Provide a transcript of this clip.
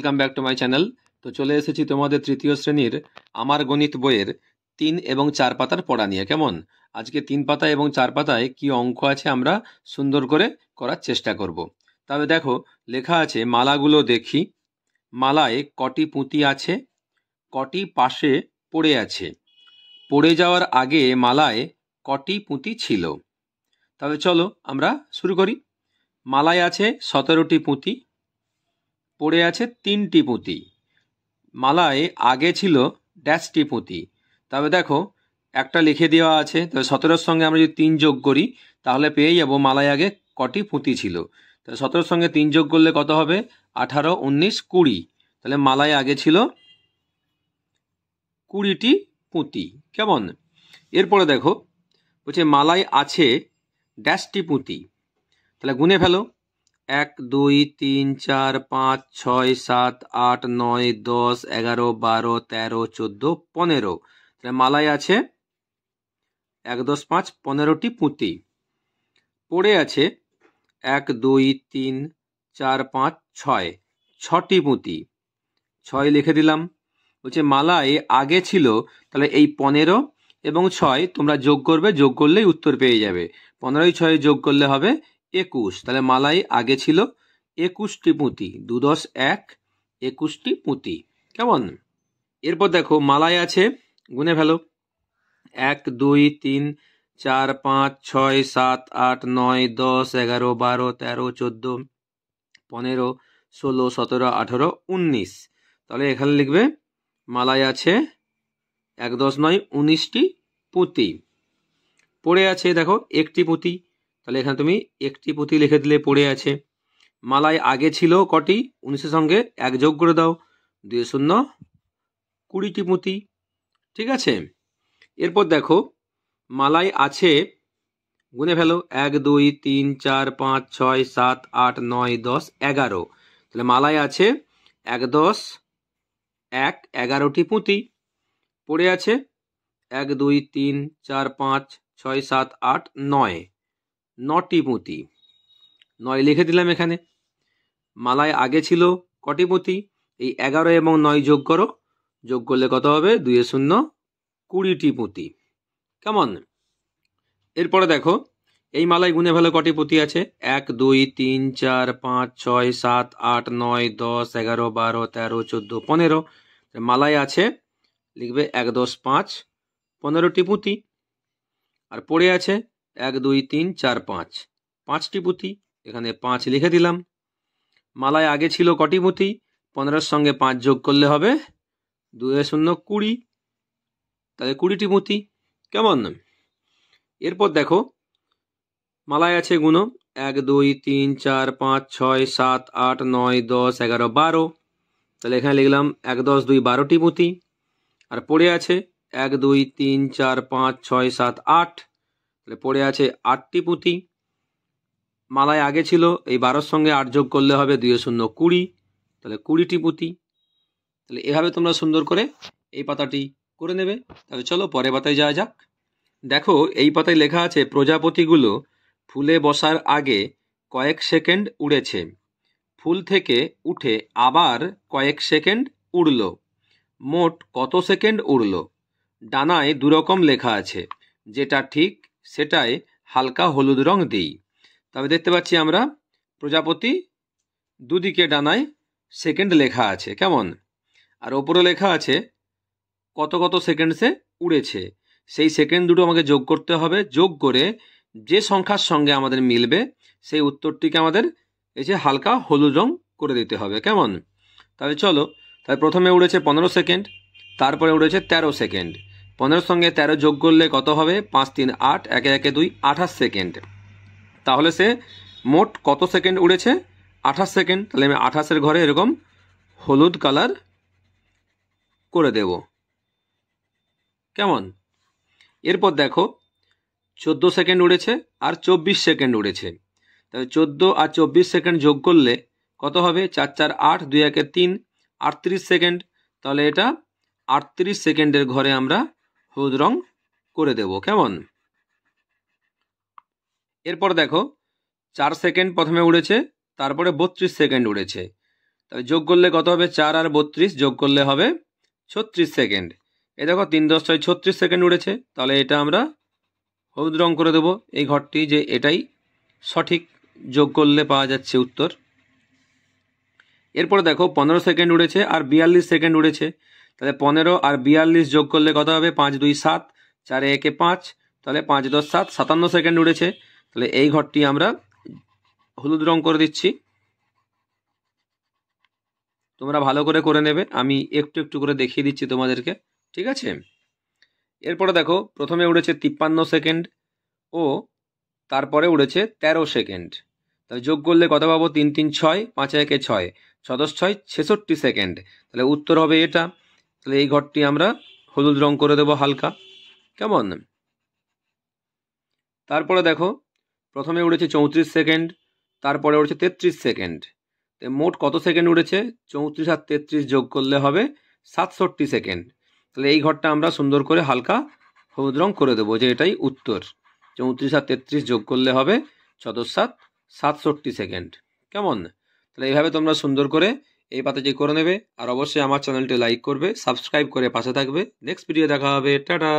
Welcome back to my channel. তো চলে এসেছি তোমাদের তৃতীয় শ্রেণীর আমার গণিত বইয়ের 3 এবং 4 পাতার পড়া নিয়ে। কেমন? আজকে 3 পাতা এবং 4 পাতায় কি অঙ্ক আছে আমরা সুন্দর করে করার চেষ্টা করব। তবে দেখো, লেখা আছে মালাগুলো দেখি, মালায় কটি পুঁতি আছে, কটি পাশে পড়ে আছে, পড়ে যাওয়ার আগে মালায় কটি পুঁতি ছিল। তবে চলো আমরা শুরু করি। মালায় আছে 17টি পুঁতি, পড়ে আছে 3টি পুঁতি, মালায় আগে ছিল ড্যাশটি পুঁতি। তবে দেখো, একটা লিখে দেওয়া আছে, তবে 17-র সঙ্গে আমরা যদি 3 যোগ করি তাহলে পেয়ে যাব মালায় আগে কটি পুঁতি ছিল। তাহলে 17-র সঙ্গে 3 যোগ করলে কত হবে? 18, 19, 20। তাহলে মালায় আগে ছিল 20টি পুঁতি। কেমন? এরপরে দেখো, বলছে মালায় আছে ড্যাশটি পুঁতি। তাহলে গুনে ফেলো। 1, 2, 3, 4, 5, 6, 7, 8, 9, 10, 11, 12, 13, 14, 15। তাহলে মালায় আছে 1, 10, 5, 15টি পুঁতি। পড়ে আছে 1, 2, 3, 4, 5, 6, 6টি পুঁতি। 6 লিখে দিলাম। বলছে মালায় আগে ছিল, তাহলে এই 15 এবং 6 তোমরা যোগ করবে, যোগ করলেই উত্তর পেয়ে যাবে। 15 6 যোগ করলে হবে 21। তাহলে মালায় আগে ছিল 21টি পুঁতি। 2 10 1, 21টি পুঁতি। কেমন? এরপর দেখো মালায় আছে, গুনে ফেলো। 1, 2, 3, 4, 5, 6, 7, 8, 9, 10, 11, 12, 13, 14, 15, 16, 17, 18, 19। তাহলে এখানে লিখবে মালায় আছে 1, 10, 9, 19টি পুঁতি। পড়ে আছে দেখো একটি পুঁতি, তাহলে এখানে তুমি একটি পুঁতি লিখে দিলে পড়ে আছে। মালায় আগে ছিল কটি? 19-এর সঙ্গে 1 যোগ করে দাও, 2 0, 20টি পুঁতি। ঠিক আছে। এরপর দেখো মালায় আছে, গুনে ফেলো। 1, 2, 3, 4, 5, 6, 7, 8, 9, 10, 11। তাহলে মালায় আছে 1, 10, 1, 11টি পুঁতি। পড়ে আছে 1, 2, 3, 4, 5, 6, 7, 8, 9, 9টি পুঁতি। 9 লিখে দিলাম এখানে। মালায় আগে ছিল কটি পুঁতি? এই 11 এবং 9 যোগ করো, যোগ করলে কত হবে? 2 0, 20টি পুঁতি। কেমন? এরপরে দেখো এই মালায় গুনে ফেলো কটি পুঁতি আছে। 1, 2, 3, 4, 5, 6, 7, 8, 9, 10, 11, 12, 13, 14, 15। মালায় আছে, লিখবে 1, 10, 5, 15টি পুঁতি। আর পড়ে আছে 1, 2, 3, 4, 5, 5টি পুঁতি। এখানে 5 লিখে দিলাম। মালায় আগে ছিল কটি পুঁতি? 15-এর সঙ্গে 5 যোগ করলে হবে 2 0, 20। তাহলে 20টি পুঁতি। কেমন? এরপর দেখো মালায় আছে, গুনো। 1, 2, 3, 4, 5, 6, 7, 8, 9, 10, 11, 12। তাহলে এখানে লিখলাম 1, 10, 2, 12টি পুঁতি। আর পড়ে আছে 1, 2, 3, 4, 5, 6, 7, 8। তাহলে পড়ে আছে 8টি পুঁতি। মালায় আগে ছিল, এই 12-র সঙ্গে 8 যোগ করলে হবে 2 0, 20। তাহলে 20টি পুঁতি। তাহলে এভাবে তোমরা সুন্দর করে এই পাতাটি করে নেবে। তাহলে চলো পরের পাতায় যাওয়া যাক। দেখো এই পাতায় লেখা আছে প্রজাপতিগুলো ফুলে বসার আগে কয়েক সেকেন্ড উড়েছে, ফুল থেকে উঠে আবার কয়েক সেকেন্ড উড়ল, মোট কত সেকেন্ড উড়ল? ডানায় দুরকম লেখা আছে, যেটা ঠিক সেটাই হালকা হলুদ রং দিই। তবে দেখতে পাচ্ছি আমরা প্রজাপতি দুদিকে ডানায় সেকেন্ড লেখা আছে। কেমন? আর ওপরে লেখা আছে কত কত সেকেন্ড সে উড়েছে। সেই সেকেন্ড দুটো আমাকে যোগ করতে হবে, যোগ করে যে সংখ্যার সঙ্গে আমাদের মিলবে সেই উত্তরটিকে আমাদের এই যে হালকা হলুদ রং করে দিতে হবে। কেমন? তাহলে চলো, তাহলে প্রথমে উড়েছে 15 সেকেন্ড, তারপরে উড়েছে 13 সেকেন্ড। 15-এর সঙ্গে 13 যোগ করলে কত হবে? 5 3 8, 1 1 2, 28 সেকেন্ড। তাহলে সে মোট কত সেকেন্ড উড়েছে? 28 সেকেন্ড। তাহলে আমি 28-এর ঘরে এরকম হলুদ কালার করে দেব। কেমন? এরপর দেখো 14 সেকেন্ড উড়েছে আর 24 সেকেন্ড উড়েছে। তাহলে 14 আর 24 সেকেন্ড যোগ করলে কত হবে? 4 4 8, 2 1 3, 38 সেকেন্ড। তাহলে এটা 38 সেকেন্ডের ঘরে আমরা হলুদ রং করে দেব। কেমন? এরপর দেখো 4 সেকেন্ড প্রথমে উড়েছে, তারপরে 32 সেকেন্ড উড়েছে। তাহলে যোগ করলে কত হবে? 4 আর 32 যোগ করলে হবে 36 সেকেন্ড। এই দেখো 3 × 6 = 36 সেকেন্ড উড়েছে। তাহলে এটা আমরা হলুদ রং করে দেবো এই ঘরটি, যে এটাই সঠিক, যোগ করলে পাওয়া যাচ্ছে উত্তর। এরপরে দেখো 15 সেকেন্ড উড়েছে আর 42 সেকেন্ড উড়েছে। তাহলে 15 আর 42 যোগ করলে কত হবে? 5 2 7, 4 1 5, তাহলে 5 10 7, 57 সেকেন্ড উড়েছে। তাহলে এই ঘরটি আমরা হলুদ রং করে দিচ্ছি। তোমরা ভালো করে নেবে, আমি একটু একটু করে দেখিয়ে দিচ্ছি তোমাদেরকে, ঠিক আছে? এরপরে দেখো প্রথমে উড়েছে 53 সেকেন্ড ও তারপরে উড়েছে 13 সেকেন্ড। তাহলে যোগ করলে কত পাবো? 3 3 6, 5 1 6, 6 10 6, 66 সেকেন্ড। তাহলে উত্তর হবে এটা। তাহলে এই ঘরটি আমরা হলুদ রং করে দেবো হালকা, কেমন? তারপরে দেখো প্রথমে উড়েছে 34 সেকেন্ড, তারপরে উড়েছে 33 সেকেন্ড। মোট কত সেকেন্ড উড়েছে? 34 আর 33 যোগ করলে হবে 67 সেকেন্ড। তাহলে এই ঘরটা আমরা সুন্দর করে হালকা হলুদ রং করে দেবো, যে এটাই উত্তর। 34 আর 33 যোগ করলে হবে 6 × 7 = 67 সেকেন্ড, কেমন? তাহলে এইভাবে তোমরা সুন্দর করে এই পাতাটি করে নেবে। আর অবশ্যই আমার চ্যানেলটি লাইক করবে, সাবস্ক্রাইব করে পাশে থাকবে। নেক্সট ভিডিও দেখা হবে। টাটা।